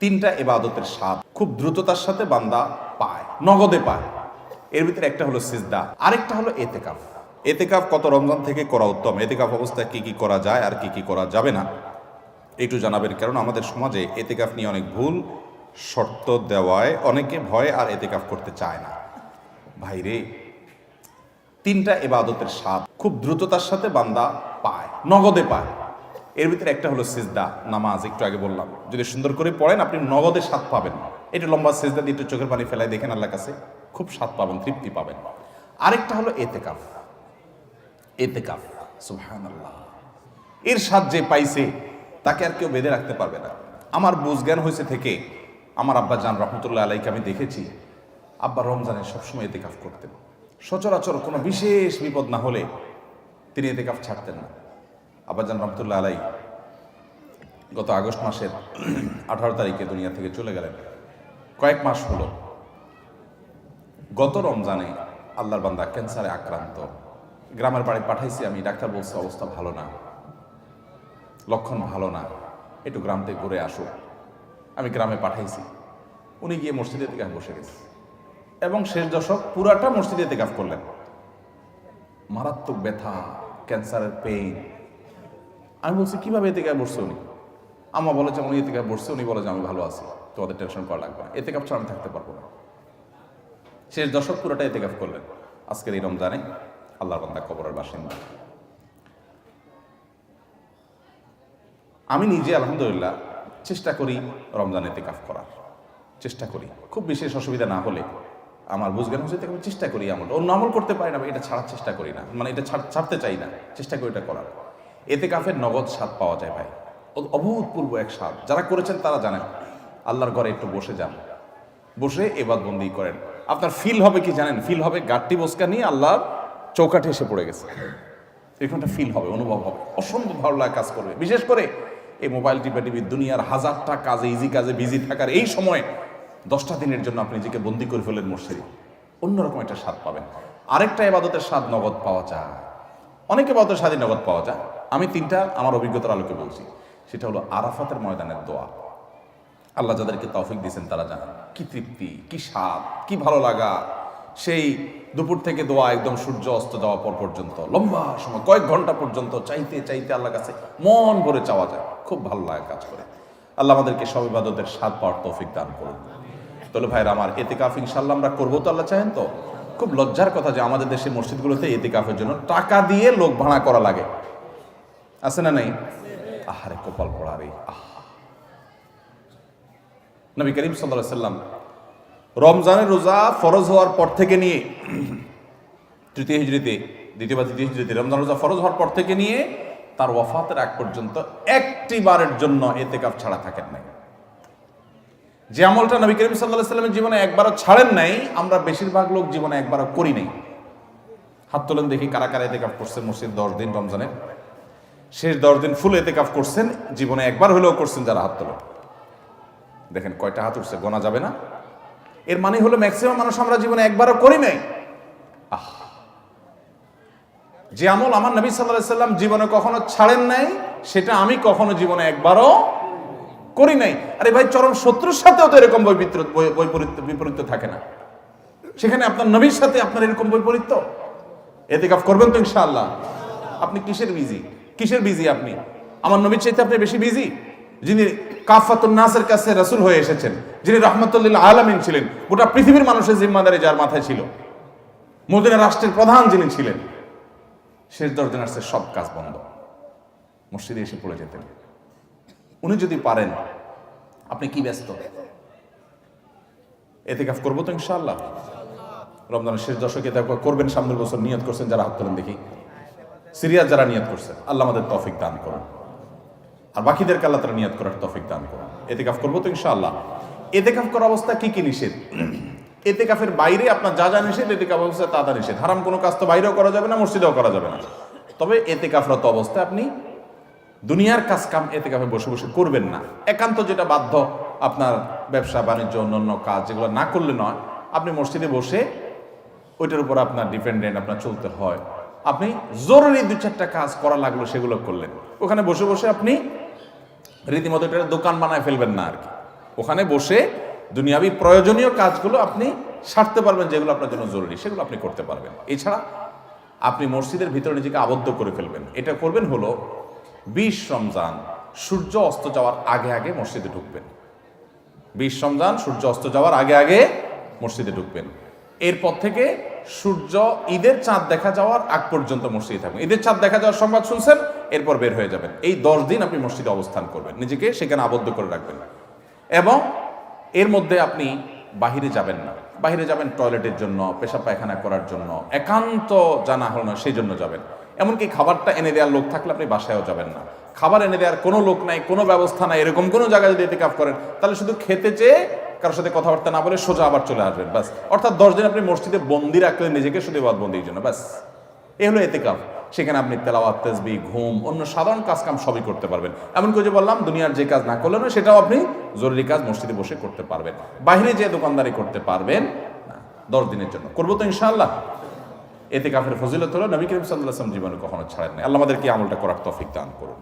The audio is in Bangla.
তিনটা ইবাদতের স্বাদ খুব দ্রুততার সাথে বান্দা পায়, নগদে পায়। এর ভিতরে একটা হলো সিজদা, আরেকটা হলো এতেকাফ। এতেকাফ কত রমজান থেকে করা উত্তম, এতেকাফ অবস্থায় কি কি করা যায় আর কি কি করা যাবে না একটু জানাবেন। কারণ আমাদের সমাজে এতেকাফ নিয়ে অনেক ভুল শর্ত দেওয়ায় অনেকে ভয় আর এতেকাফ করতে চায় না। ভাইরে, তিনটা ইবাদতের স্বাদ খুব দ্রুততার সাথে বান্দা পায়, নগদে পায়। এর ভিতরে একটা হলো সিজদা, নামাজ। একটু আগে বললাম, যদি সুন্দর করে পড়েন আপনি নগদে স্বাদ পাবেন। একটু লম্বা সিজদা দিয়ে একটু চোখের পানি ফেলায় দেখেন, আল্লাহর কাছে খুব স্বাদ পাবেন, তৃপ্তি পাবেন। আরেকটা হলো এতেকাফ। এতেকাফ, সুবহানাল্লাহ, এর স্বাদ যে পাইছে তাকে আর কেউ বেঁধে রাখতে পারবে না। আমার বুঝ জ্ঞান হয়েছে থেকে আমার আব্বা জান রহমতুল্লাহ আলাইকে আমি দেখেছি, আব্বা রমজানে সবসময় এতেকাফ করতেন। সচরাচর কোনো বিশেষ বিপদ না হলে তিনি এতেকাফ ছাড়তেন না। আব্বাজান রহমতুল্লাহ আলাই গত আগস্ট মাসের 18 তারিখে দুনিয়া থেকে চলে গেলেন। কয়েক মাস হলো। গত রমজানে আল্লাহর বান্দা ক্যান্সারে আক্রান্ত, গ্রামের বাড়ি পাঠাইছি আমি, ডাক্তার বলছে অবস্থা ভালো না, লক্ষণ ভালো না, একটু গ্রাম থেকে ঘুরে আসো। আমি গ্রামে পাঠাইছি, উনি গিয়ে মসজিদে এতেকাফ বসে গেছে এবং শেষ দশক পুরাটা মসজিদে এতেকাফ করলেন। মারাত্মক ব্যথা, ক্যান্সারের পেইন। আমি বলছি কিভাবে এতেকাফ বসছে উনি? আম্মা বলে যে উনি এতেকাফ বসছে, উনি বলে যে আমি ভালো আছি, তোমাদের টেনশন করা লাগবে না, এতেকাফ ছাড়া আমি থাকতে পারবো না। শেষ দশক পুরোটা এতেকাফ করলেন। আজকের এই রমজানে আল্লাহর বান্দা কবরের বাসিন্দা। আমি নিজে আলহামদুলিল্লাহ চেষ্টা করি রমজান এতেকাফ করার, চেষ্টা করি। খুব বিশেষ অসুবিধা না হলে আমার বুঝজ্ঞান হচ্ছে আমি চেষ্টা করি। আমল অন্য আমল করতে পারি না, এটা ছাড়ার চেষ্টা করি না, মানে এটা ছাড়তে চাই না, চেষ্টা করি এটা করার। এতেকাফের নগদ স্বাদ পাওয়া যায় ভাই, অভূতপূর্ব এক স্বাদ। যারা করেছেন তারা জানেন। আল্লাহর ঘরে একটু বসে যান, বসে ইবাদতবন্দি করেন, আপনার ফিল হবে কি জানেন? ফিল হবে গাট্টি বসকা নিয়ে আল্লাহর চৌকাঠে এসে পড়ে গেছে, এরকমটা ফিল হবে, অনুভব হবে, অসম্ভব ভালো লাগা কাজ করবে। বিশেষ করে এই মোবাইল টিপি দুনিয়ার হাজারটা কাজে, ইজি কাজে বিজি থাকার এই সময় 10টা দিনের জন্য আপনি নিজেকে বন্দি করে ফেলেন মসজিদে, অন্যরকম একটা স্বাদ পাবেন। আরেকটা ইবাদতের স্বাদ নগদ পাওয়া যায়, অনেক ইবাদতের স্বাদই নগদ পাওয়া যায়। আমি তিনটা আমার অভিজ্ঞতার আলোকে বলছি। সেটা হলো আরাফাতের ময়দানের দোয়া। আল্লাহ যাদেরকে তৌফিক দিয়েছেন তারা জানেন কি তৃপ্তি, কি স্বাদ, কি ভালো লাগা। সেই দুপুর থেকে দোয়া একদম সূর্য অস্ত যাওয়া পর পর্যন্ত লম্বা সময়, কয়েক ঘন্টা পর্যন্ত চাইতে চাইতে আল্লাহর কাছে মন ভরে চাওয়া যায়, খুব ভালো লাগা কাজ করে। আল্লাহ আমাদেরকে সব ইবাদতের স্বাদ পাওয়ার তৌফিক দান করুন। তাহলে ভাইরা আমার, এতেকাফ ইনশাআল্লাহ আমরা করবো তো? আল্লাহ চাহেন তো? খুব লজ্জার কথা যে আমাদের দেশের মসজিদগুলোতে এতেকাফের জন্য টাকা দিয়ে লোক ভাড়া করা লাগে, আছে না নাই? আহারে কপাল পড়া রে। নবী করিম সাল্লাল্লাহু আলাইহি সাল্লাম রমজানের রোজা ফরজ হওয়ার পর থেকে নিয়ে তৃতীয় হিজরিতে, দ্বিতীয় বা তৃতীয় হিজরিতে রমজান রোজা ফরজ হওয়ার পর থেকে নিয়ে তার ওয়াফাতের আগ পর্যন্ত একটি বারের জন্য এতেকাফ ছাড়া থাকেন নাই। যে আমলটা নবী করিম সাল্লাল্লাহু আলাইহি সাল্লামের জীবনে একবারও ছাড়েন নাই, আমরা বেশিরভাগ লোক জীবনে একবারও করি নাই। হাত তোলেন দেখি কারা কারা এতেকাফ করছেন মসজিদ 10 দিন রমজানের শেষ 10 দিন ফুল এতেকাফ করছেন, জীবনে একবার হলেও করছেন। যারা হাত তোলেন দেখেন কয়টা হাত উঠছে, গোনা যাবে না। এর মানে হলো ম্যাক্সিমাম মানুষ আমরা জীবনে একবারও করি নাই। যে আমল আমার নবী সাল্লাল্লাহু আলাইহি সাল্লাম জীবনে কখনো ছাড়েন নাই, সেটা আমি কখনো জীবনে একবারও করি নাই। আরে ভাই, চরম শত্রুর সাথেও তো এরকম বিপরীত থাকে না, সেখানে আপনার নবীর সাথে আপনার এরকম বৈপরীত্য। এতেকাফ করবেন তো ইনশাআল্লাহ? আপনি কিসের বিজি? আপনি আমার নবীর চাইতে আপনি বেশি বিজি, যিনি কাফাতুন নাসের কাছে রাসূল হয়ে এসেছেন, যিনি রাহমাতুল লিল আলামিন ছিলেন, গোটা পৃথিবীর মানুষের জিম্মাদারি যার মাথায় ছিল, মদিনা রাষ্ট্রের প্রধান যিনি ছিলেন, শেষ 10 দিন আসছে সব কাজ বন্ধ, মসজিদে এসে পড়ে যেতেন। উনি যদি পারেন, আপনি কি ব্যস্ত? এতেকাফ করবো তো ইনশাআল্লাহ? রমজানের শেষ দশকে এতেকাফ করবেন। সামনের বছর নিয়ত করছেন যারা, হাত তোলেন দেখি। সিরিয়াস যারা নিয়ত করছেন, আল্লাহ আমাদের তৌফিক দান করুন, আর বাকিদেরকে আল্লাহ তাআলা নিয়ত করার তৌফিক দান করুন। এতেকাফ করবো তো ইনশাআল্লাহ? এতেকাফ করার অবস্থা কি কি নিষেধ? এতেকাফের বাইরে আপনার যা যা নিষেধ, এতেকাফ অবস্থায় তা নিষেধ। হারাম কোনো কাজ তো বাইরেও করা যাবে না, মসজিদেও করা যাবে না। তবে এতেকাফরত অবস্থায় আপনি দুনিয়ার কাজ কাম এতেকাফে বসে বসে করবেন না। একান্ত যেটা বাধ্য, আপনার ব্যবসা বাণিজ্য অন্যান্য কাজ যেগুলো না করলে নয়, আপনি মসজিদে বসে ওইটার উপর আপনার ডিপেন্ডেন্ট, আপনার চলতে হয়। আপনি জরুরি 2-4টা কাজ করা লাগলো, সেগুলো করলেন। ওখানে বসে বসে আপনি রীতিমতো এটা দোকান বানায় ফেলবেন না আর কি। ওখানে বসে দুনিয়াবি প্রয়োজনীয় কাজগুলো আপনি সারতে পারবেন, যেগুলো আপনার জন্য জরুরি সেগুলো আপনি করতে পারবেন। এছাড়া আপনি মসজিদের ভিতরে নিজেকে আবদ্ধ করে ফেলবেন। এটা করবেন হলো 20 রমজান সূর্য অস্ত যাওয়ার আগে আগে মসজিদে ঢুকবেন। 20 রমজান সূর্য অস্ত যাওয়ার আগে আগে মসজিদে ঢুকবেন। এরপর থেকে সূর্য ঈদের চাঁদ দেখা যাওয়ার আগ পর্যন্ত মসজিদে থাকবেন। ঈদের চাঁদ দেখা যাওয়ার সংবাদ শুনছেন, এরপর বের হয়ে যাবেন। এই 10 দিন আপনি মসজিদে অবস্থান করবেন, নিজেকে সেখানে আবদ্ধ করে রাখবেন। এবং এর মধ্যে আপনি বাহিরে যাবেন না। বাহিরে যাবেন টয়লেটের জন্য, পেশাব পায়খানা করার জন্য, একান্ত জানা হলো না সেই জন্য যাবেন। এমনকি খাবারটা এনে দেওয়ার লোক থাকলে আপনি বাসায়ও যাবেন না। খাবার এনে দেওয়ার কোনো লোক নাই, কোনো ব্যবস্থা নাই, এরকম কোনো জায়গায় যদি ইতিকাফ করেন তাহলে শুধু খেতে চেয়ে কারোর সাথে কথাবার্তা না বলে সোজা আবার চলে আসবেন, বাস। অর্থাৎ 10 দিন আপনি মসজিদে বন্দি রাখলেন নিজেকে, শুধু বন্দির জন্য, বাস। এ হলো ইতিকাফ। সেখানে আপনি তেলাওয়াত, তাসবিহ, ঘুম, অন্য সাধারণ কাজ কাম সবই করতে পারবেন। এমনকি যে বললাম দুনিয়ার যে কাজ না করলেন সেটাও আপনি জরুরি কাজ মসজিদে বসে করতে পারবেন। বাইরে যে দোকানদারি করতে পারবেন না 10 দিনের জন্য। করবো তো ইনশাআল্লাহ। ইতিকাফের ফজিলত হলো নবী করিম সাল্লাল্লাহু আলাইহি ওয়াসাল্লাম জীবনে কখনো ছাড়েন না। আল্লাহ আমাদেরকে আমলটা করার তৌফিক দান করুন।